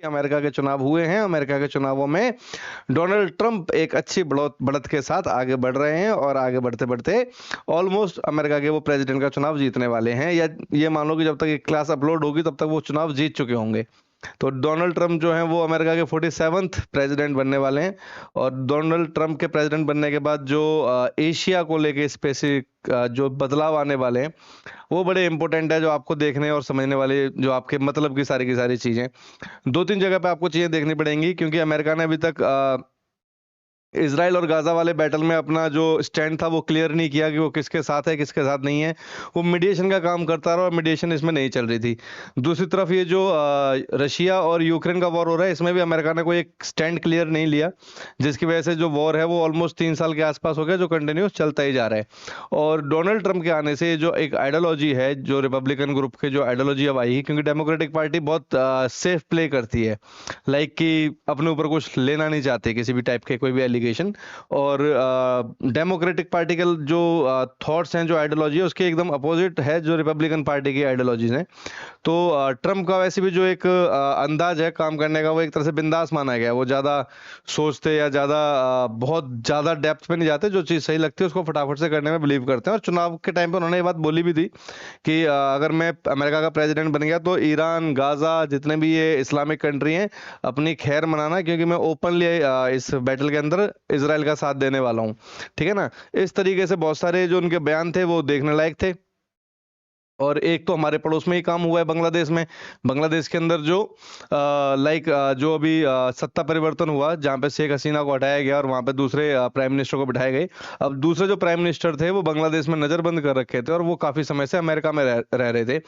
America के चुनाव हुए हैं। अमेरिका के चुनावों में डोनाल्ड ट्रंप एक अच्छी बढ़त के साथ आगे बढ़ रहे हैं और आगे बढ़ते बढ़ते ऑलमोस्ट अमेरिका के वो प्रेसिडेंट का चुनाव जीतने वाले हैं, या ये मान लो कि जब तक ये क्लास अपलोड होगी तब तक वो चुनाव जीत चुके होंगे। तो डोनाल्ड ट्रंप जो हैं वो अमेरिका के 47th प्रेसिडेंट बनने वाले हैं। और डोनाल्ड ट्रंप के प्रेसिडेंट बनने के बाद जो एशिया को लेके स्पेसिफिक जो बदलाव आने वाले हैं वो बड़े इंपॉर्टेंट है, जो आपको देखने और समझने वाले, जो आपके मतलब की सारी चीजें दो तीन जगह पे आपको चीजें देखनी पड़ेंगी, क्योंकि अमेरिका ने अभी तक इजराइल और गाजा वाले बैटल में अपना जो स्टैंड था वो क्लियर नहीं किया कि वो किसके साथ है किसके साथ नहीं है। वो मीडिएशन का काम करता रहा और मीडिएशन इसमें नहीं चल रही थी। दूसरी तरफ ये जो रशिया और यूक्रेन का वॉर हो रहा है, इसमें भी अमेरिका ने कोई एक स्टैंड क्लियर नहीं लिया, जिसकी वजह से जो वॉर है वो ऑलमोस्ट 3 साल के आसपास हो गया, जो कंटिन्यूस चलता ही जा रहा है। और डोनाल्ड ट्रंप के आने से जो एक आइडियोलॉजी है, जो रिपब्लिकन ग्रुप के जो आइडियोलॉजी अब आई है, क्योंकि डेमोक्रेटिक पार्टी बहुत सेफ प्ले करती है, लाइक कि अपने ऊपर कुछ लेना नहीं चाहते किसी भी टाइप के कोई भी एलिगेशन। और डेमोक्रेटिक पार्टी के जो थॉट्स हैं, जो आइडियोलॉजी है, उसके एकदम अपोजिट है जो रिपब्लिकन पार्टी की आइडियोलॉजीज हैं। तो ट्रंप का वैसे भी जो एक अंदाज है काम करने का, वो एक तरह से बिंदास माना गया है। वो ज्यादा सोचते या ज्यादा बहुत ज्यादा डेप्थ पे नहीं जाते, जो चीज सही लगती है उसको फटाफट से करने में बिलीव करते हैं। और चुनाव के टाइम पे उन्होंने ये बात बोली भी थी कि अगर मैं अमेरिका का प्रेसिडेंट बन गया तो ईरान, गाजा, जितने भी ये इस्लामिक कंट्री हैं, अपनी खैर मनाना, क्योंकि मैं ओपनली इस बैटल के अंदर इजराइल का साथ देने वाला हूं। ठीक है ना। इस तरीके से बहुत सारे जो उनके बयान थे वो देखने लायक थे। और एक तो हमारे पड़ोस में ही काम हुआ है बांग्लादेश में। बांग्लादेश के अंदर जो जो अभी सत्ता परिवर्तन हुआ, जहां पे शेख हसीना को हटाया गया और वहां पे दूसरे प्राइम मिनिस्टर को बिठाए गए। अब दूसरे जो प्राइम मिनिस्टर थे वो बांग्लादेश में नजरबंद कर रखे थे और वो काफी समय से अमेरिका में रह रहे थे।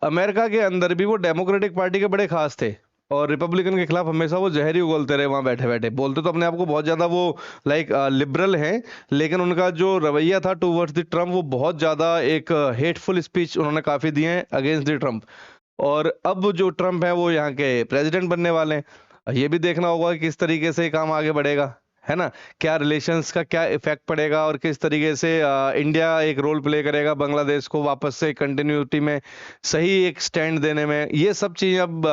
अमेरिका के अंदर भी वो डेमोक्रेटिक पार्टी के बड़े खास थे और रिपब्लिकन के खिलाफ हमेशा वो जहर ही उगलते रहे वहां बैठे बैठे। बोलते तो अपने आप को बहुत ज्यादा वो लिबरल हैं, लेकिन उनका जो रवैया था टूवर्ड्स द ट्रम्प, वो बहुत ज्यादा एक हेटफुल स्पीच उन्होंने काफी दिए हैं अगेंस्ट द ट्रम्प। और अब जो ट्रम्प है वो यहाँ के प्रेसिडेंट बनने वाले हैं। ये भी देखना होगा कि किस तरीके से ये काम आगे बढ़ेगा, है ना। क्या रिलेशंस का क्या इफेक्ट पड़ेगा और किस तरीके से इंडिया एक रोल प्ले करेगा बांग्लादेश को वापस से कंटिन्यूटी में सही एक स्टैंड देने में। ये सब चीजें अब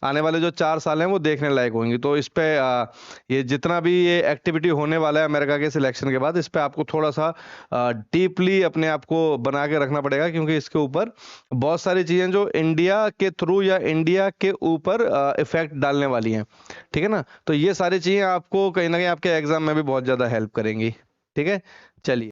आने वाले जो 4 साल हैं वो देखने लायक होंगी। तो इस पे ये जितना भी ये एक्टिविटी होने वाला है अमेरिका के सिलेक्शन के बाद, इस पे आपको थोड़ा सा डीपली अपने आप को बना के रखना पड़ेगा, क्योंकि इसके ऊपर बहुत सारी चीजें जो इंडिया के थ्रू या इंडिया के ऊपर इफेक्ट डालने वाली हैं। ठीक है ना। तो ये सारी चीजें आपको कहीं ना कहीं आपके एग्जाम में भी बहुत ज्यादा हेल्प करेंगी। ठीक है, चलिए।